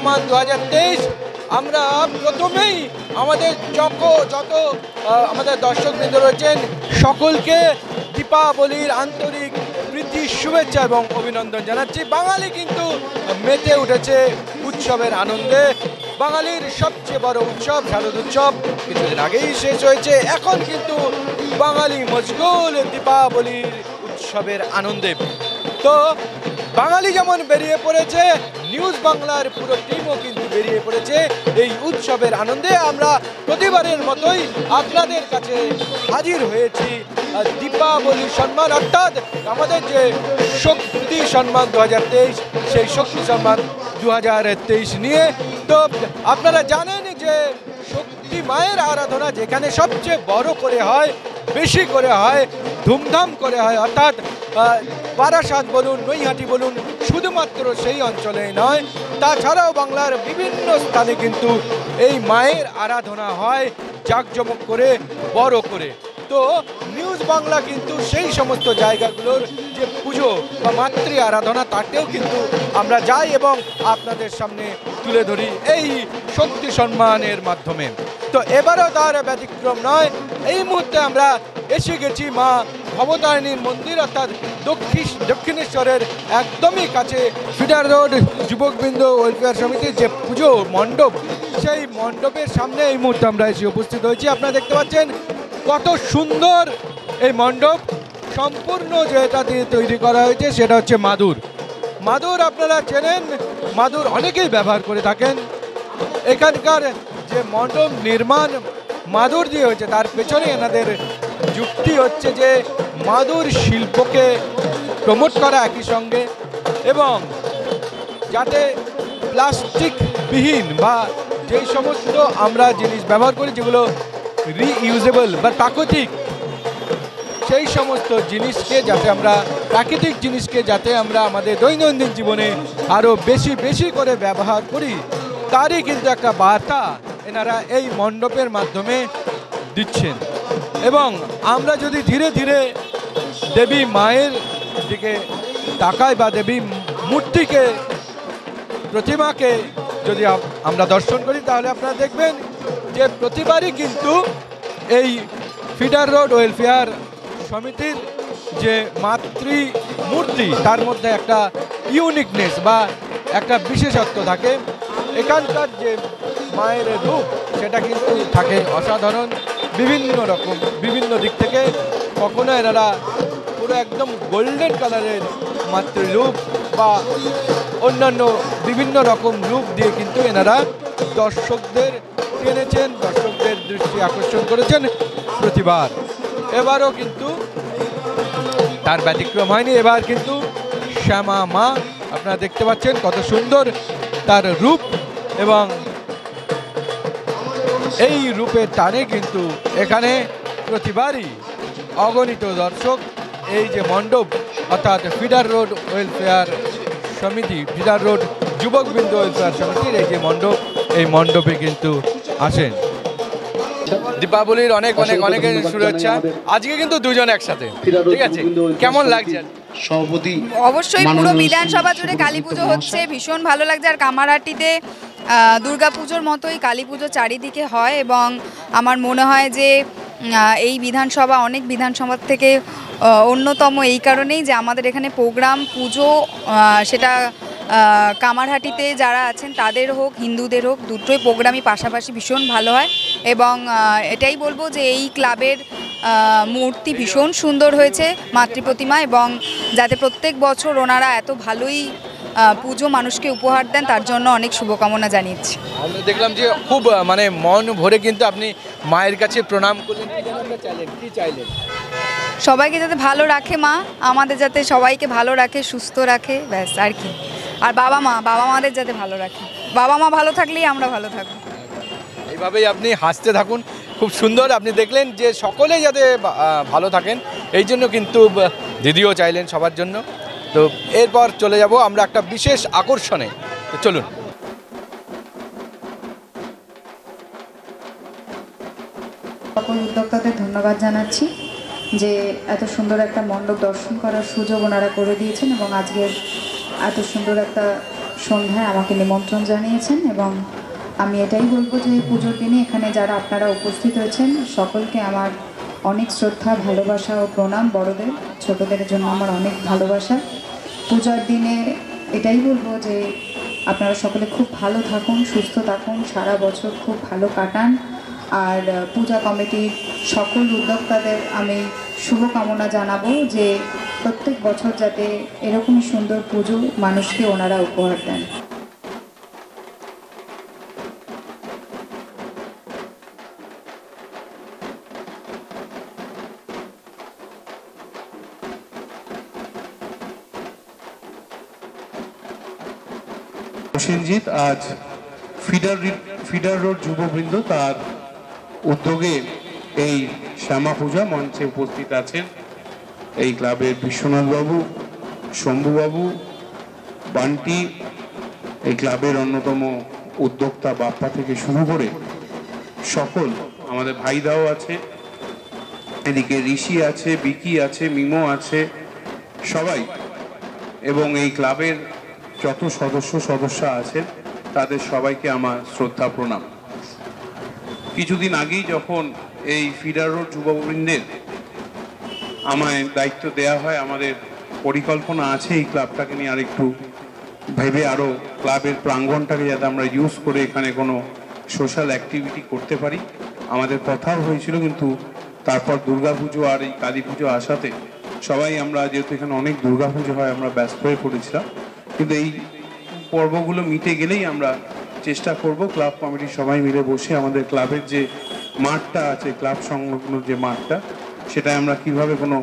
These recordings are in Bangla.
সম্মান 2023 আমরা প্রথমেই আমাদের যত আমাদের দর্শকবৃন্দ রয়েছেন সকলকে দীপাবলির আন্তরিক প্রীতি শুভেচ্ছা এবং অভিনন্দন জানাচ্ছি। বাঙালি কিন্তু মেতে উঠেছে উৎসবের আনন্দে। বাঙালির সবচেয়ে বড় উৎসব শারদ উৎসব কিছুদিন আগেই শেষ হয়েছে, এখন কিন্তু বাঙালি মশগুল দীপাবলির উৎসবের আনন্দে। তো বাঙালি যেমন বেরিয়ে পড়েছে, নিউজ বাংলার পুরো টিমও কিন্তু বেরিয়ে পড়েছে এই উৎসবের আনন্দে। আমরা প্রতিবারের মতোই আপনাদের কাছে হাজির হয়েছি দীপাবলি সম্মান, অর্থাৎ আমাদের যে শক্তি সম্মান 2023 সেই শক্তি সম্মান 2023 নিয়ে। তো আপনারা জানেন যে শক্তি মায়ের আরাধনা যেখানে সবচেয়ে বড় করে হয়, বেশি করে হয়, ধুমধাম করে হয়, অর্থাৎ বারাসাত বলুন, নৈহাটি বলুন, শুধুমাত্র সেই অঞ্চলেই নয়, তাছাড়াও বাংলার বিভিন্ন স্থানে কিন্তু এই মায়ের আরাধনা হয় জাঁকজমক করে, বড় করে। তো নিউজ বাংলা কিন্তু সেই সমস্ত জায়গাগুলোর যে পুজো বা মাতৃ আরাধনা তাতেও কিন্তু আমরা যাই এবং আপনাদের সামনে তুলে ধরি এই শক্তি সম্মানের মাধ্যমে। তো এবারও তার ব্যতিক্রম নয়। এই মুহূর্তে আমরা এসে গেছি মা ভবতারিণীর মন্দির, অর্থাৎ দক্ষিণেশ্বরের একদমই কাছে ফিডার রোড যুবকবৃন্দ ওয়েলফেয়ার সমিতির যে পুজো মণ্ডপ, সেই মণ্ডপের সামনে এই মুহূর্তে আমরা এসে উপস্থিত হয়েছি। আপনারা দেখতে পাচ্ছেন কত সুন্দর এই মণ্ডপ। সম্পূর্ণ যেটা দিয়ে তৈরি করা হয়েছে সেটা হচ্ছে মাদুর। মাদুর আপনারা চেনেন, মাদুর অনেকেই ব্যবহার করে থাকেন। এখানকার যে মণ্ডপ নির্মাণ মাদুর দিয়ে হয়েছে তার পেছনে এনাদের যুক্তি হচ্ছে যে মাদুর শিল্পকে প্রমোট করা একই সঙ্গে, এবং যাতে প্লাস্টিকবিহীন বা যেই সমস্ত আমরা জিনিস ব্যবহার করি যেগুলো রিইউজেবল বা প্রাকৃতিক, সেই সমস্ত জিনিসকে যাতে আমরা প্রাকৃতিক জিনিসকে যাতে আমরা আমাদের দৈনন্দিন জীবনে আরও বেশি বেশি করে ব্যবহার করি, তারই কিন্তু একটা বার্তা এনারা এই মণ্ডপের মাধ্যমে দিচ্ছেন। এবং আমরা যদি ধীরে ধীরে দেবী মায়ের দিকে তাকাই বা দেবী মূর্তিকে, প্রতিমাকে যদি আমরা দর্শন করি, তাহলে আপনারা দেখবেন যে প্রতিবারই কিন্তু এই ফিডার রোড ওয়েলফেয়ার সমিতির যে মাতৃ মূর্তি তার মধ্যে একটা ইউনিকনেস বা একটা বিশেষত্ব থাকে। এখানকার যে মায়ের রূপ সেটা কিন্তু থাকে অসাধারণ, বিভিন্ন রকম, বিভিন্ন দিক থেকে। কখনো এনারা পুরো একদম গোল্ডেন কালারের মাতৃরূপ বা অন্যান্য বিভিন্ন রকম রূপ দিয়ে কিন্তু এনারা দর্শকদের টেনেছেন, দর্শকদের দৃষ্টি আকর্ষণ করেছেন প্রতিবার। এবারও কিন্তু তার ব্যতিক্রম হয়নি। এবার কিন্তু শ্যামা মা আপনারা দেখতে পাচ্ছেন কত সুন্দর তার রূপ, এবং এই রূপের টানে কিন্তু এখানে প্রতিবারই অগণিত দর্শক এই যে মণ্ডপ, অর্থাৎ ফিডার রোড ওয়েলফেয়ার সমিতি, ফিডার রোড যুবকবৃন্দ ওয়েলফেয়ার সমিতির এই যে মণ্ডপ, এই মণ্ডপে কিন্তু আসেন। দীপাবলির অনেক অনেক অনেক শুভেচ্ছা। আজকে কিন্তু দুজন একসাথে, ঠিক আছে, কেমন লাগছে? অবশ্যই পুরো বিধানসভা জুড়ে কালী পুজো হচ্ছে, ভীষণ ভালো লাগছে। আর কামারহাটিতে দুর্গা পুজোর মতোই কালী পুজো চারিদিকে হয়, এবং আমার মনে হয় যে এই বিধানসভা অনেক বিধানসভার থেকে অন্যতম এই কারণেই যে আমাদের এখানে প্রোগ্রাম পুজো সেটা কামারহাটিতে যারা আছেন তাদের হোক হিন্দুদের হোক দুটোই প্রোগ্রামই পাশাপাশি ভীষণ ভালো হয়। এবং এটাই বলবো যে এই ক্লাবের মূর্তি ভীষণ সুন্দর হয়েছে, মাতৃপ্রতিমা, এবং যাতে প্রত্যেক বছর ওনারা এত ভালোই পুজো মানুষকে উপহার দেন তার জন্য অনেক শুভকামনা জানিয়েছি। আমরা দেখলাম যে খুব মানে মন ভরে কিন্তু আপনি মায়ের কাছে প্রণাম করলেন, কি চাইলেন? সবাইকে যাতে ভালো রাখে মা, আমাদের যাতে সবাইকে ভালো রাখে, সুস্থ রাখে, ব্যাস আর কি। আর বাবা মাদের যাতে ভালো রাখে, বাবা মা ভালো থাকলেই আমরা ভালো থাকবো। এইভাবেই আপনি হাসতে থাকুন, খুব সুন্দর। আপনি দেখলেন যে সকলে যাতে ভালো থাকেন, এই জন্য কিন্তু দিদিও চাইলেন সবার জন্য। তো এরপর চলে যাব আমরা একটা বিশেষ আকর্ষণে, তো চলুন। সকল উদ্যোক্তাদের ধন্যবাদ জানাচ্ছি যে এত সুন্দর একটা মণ্ডপ দর্শন করার সুযোগ ওনারা করে দিয়েছেন, এবং আজকের এত সুন্দর একটা সন্ধ্যায় আমাকে নিমন্ত্রণ জানিয়েছেন এবং আমি এটাই বলবো যে পুজোর দিনে এখানে যারা আপনারা উপস্থিত হয়েছেন সকলকে আমার অনেক শ্রদ্ধা, ভালোবাসা ও প্রণাম। বড়দের ছোটদের জন্য আমার অনেক ভালোবাসা। পূজার দিনে এটাই বলবো যে আপনারা সকলে খুব ভালো থাকুন, সুস্থ থাকুন, সারা বছর খুব ভালো কাটান। আর পূজা কমিটির সকল উদ্যোক্তাদের আমি শুভকামনা জানাবো যে প্রত্যেক বছর যাতে এরকমই সুন্দর পুজো মানুষকে ওনারা উপহার দেন। প্রসেনজিৎ আজ ফিডার রোড যুববৃন্দ তার উদ্যোগে এই শ্যামা পূজা মঞ্চে উপস্থিত আছেন এই ক্লাবের বিশ্বনাথবাবু, শম্ভুবাবু, বান্টি, এই ক্লাবের অন্যতম উদ্যোক্তা বাপ্পা থেকে শুরু করে সকল আমাদের ভাইদাও আছে, এদিকে ঋষি আছে, বিকি আছে, মিমো আছে, সবাই এবং এই ক্লাবের যত সদস্য আছেন তাদের সবাইকে আমার শ্রদ্ধা প্রণাম। কিছুদিন আগেই যখন এই ফিডার রোড যুববৃন্দের আমায় দায়িত্ব দেয়া হয়, আমাদের পরিকল্পনা আছে এই ক্লাবটাকে নিয়ে আরেকটু ভেবে আরও ক্লাবের প্রাঙ্গণটাকে যাতে আমরা ইউজ করে এখানে কোনো সোশ্যাল অ্যাক্টিভিটি করতে পারি। আমাদের কথাও হয়েছিল, কিন্তু তারপর দুর্গাপুজো আর এই কালী পুজো আসাতে সবাই আমরা, যেহেতু এখানে অনেক দুর্গাপুজো হয়, আমরা ব্যস্ত হয়ে পড়েছিলাম। কিন্তু এই পর্বগুলো মিটে গেলেই আমরা চেষ্টা করব ক্লাব কমিটির সবাই মিলে বসে আমাদের ক্লাবের যে মাঠটা আছে, ক্লাব সংলগ্ন যে মাঠটা, সেটাই আমরা কিভাবে কোনো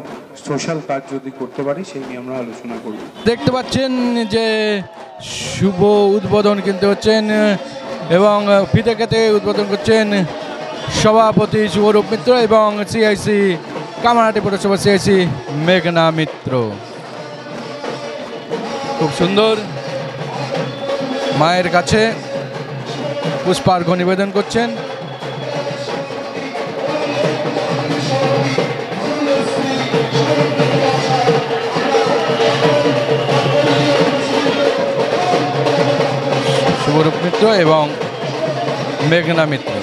সোশ্যাল কাজ যদি করতে পারি সেই নিয়ে আমরা আলোচনা করব। দেখতে পাচ্ছেন যে শুভ উদ্বোধন কিন্তু হচ্ছেন এবং ফিতে কেটে উদ্বোধন করছেন সভাপতি শুভরূপ মিত্র এবং সিআইসি কামারহাটি পৌরসভা সিআইসি মেঘনা মিত্র। খুব সুন্দর মায়ের কাছে পুষ্পার্ঘ নিবেদন করছেন। শুভরূপ মিত্র এবং মেঘনা মিত্র।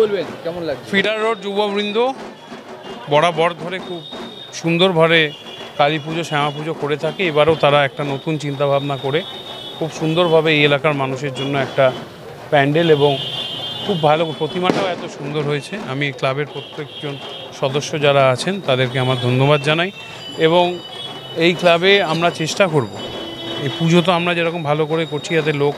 বলবেন কেমন লাগে? ফিডার রোড যুববৃন্দ বরাবর ধরে খুব সুন্দরভাবে কালী পুজো, শ্যামা পুজো করে থাকে। এবারেও তারা একটা নতুন চিন্তাভাবনা করে খুব সুন্দরভাবে এই এলাকার মানুষের জন্য একটা প্যান্ডেল এবং খুব ভালো প্রতিমাটাও এত সুন্দর হয়েছে। আমি ক্লাবের প্রত্যেকজন সদস্য যারা আছেন তাদেরকে আমার ধন্যবাদ জানাই এবং এই ক্লাবে আমরা চেষ্টা করব এই পুজো তো আমরা যেরকম ভালো করে করছি যাতে লোক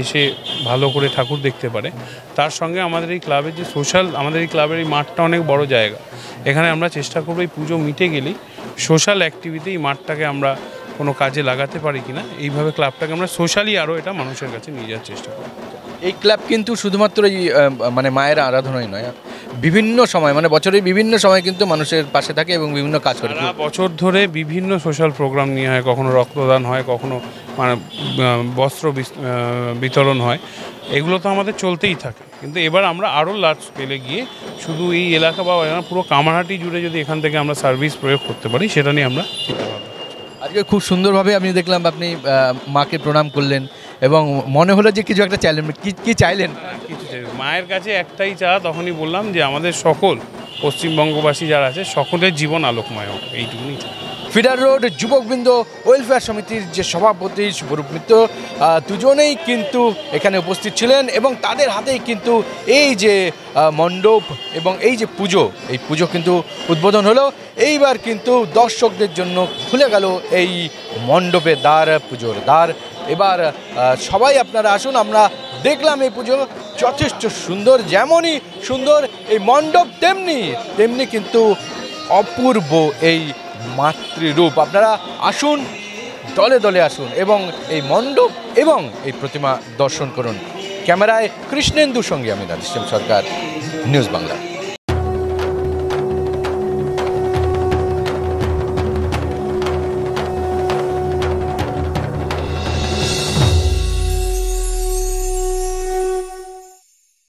এসে ভালো করে ঠাকুর দেখতে পারে, তার সঙ্গে আমাদের এই ক্লাবের যে সোশ্যাল, আমাদের এই ক্লাবের এই মাঠটা অনেক বড় জায়গা, এখানে আমরা চেষ্টা করব এই পুজো মিটে গেলেই সোশ্যাল অ্যাক্টিভিটি এই মাঠটাকে আমরা কোনো কাজে লাগাতে পারি কিনা, এইভাবে ক্লাবটাকে আমরা সোশ্যালি আরও এটা মানুষের কাছে নিয়ে যাওয়ার চেষ্টা করব। এই ক্লাব কিন্তু শুধুমাত্র এই মানে মায়ের আরাধনাই নয়, বিভিন্ন সময় মানে বছরের বিভিন্ন সময় কিন্তু মানুষের পাশে থাকে এবং বিভিন্ন কাজ করে। সারা বছর ধরে বিভিন্ন সোশ্যাল প্রোগ্রাম নিয়ে হয়, কখনো রক্তদান হয়, কখনো মানে বস্ত্র বিতরণ হয়, এগুলো তো আমাদের চলতেই থাকে। কিন্তু এবার আমরা আরও লার্জ স্কেলে গিয়ে শুধু এই এলাকা বা পুরো কামারহাটি জুড়ে যদি এখান থেকে আমরা সার্ভিস প্রয়োগ করতে পারি সেটা নিয়ে আমরা চিন্তা ভাবনা। আজকে খুব সুন্দরভাবে আমি দেখলাম আপনি মাকে প্রণাম করলেন এবং মনে হলো যে কিছু একটা চাইলেন। কি চাইলেন? কিছু চাই, মায়ের কাছে একটাই চা, তখনই বললাম যে আমাদের সকল পশ্চিমবঙ্গবাসী যারা আছে সকলের জীবন আলোকময় হোক, এইটুকুনি। ফিডার রোড যুবকবৃন্দ ওয়েলফেয়ার সমিতির যে সভাপতি শুভরূপ মিত্র দুজনেই কিন্তু এখানে উপস্থিত ছিলেন এবং তাদের হাতেই কিন্তু এই যে মণ্ডপ এবং এই যে পুজো, এই পুজো কিন্তু উদ্বোধন হলো। এইবার কিন্তু দর্শকদের জন্য খুলে গেল এই মণ্ডপের দ্বার, পুজোর দ্বার। এবার সবাই আপনারা আসুন, আমরা দেখলাম এই পুজো যথেষ্ট সুন্দর, যেমনই সুন্দর এই মণ্ডপ তেমনি কিন্তু অপূর্ব এই মাতৃরূপ। আপনারা আসুন, দলে দলে আসুন এবং এই মণ্ডপ এবং এই প্রতিমা দর্শন করুন। ক্যামেরায় কৃষ্ণেন্দুর সঙ্গে আমি রাধেশ্যাম সরকার, নিউজ বাংলা।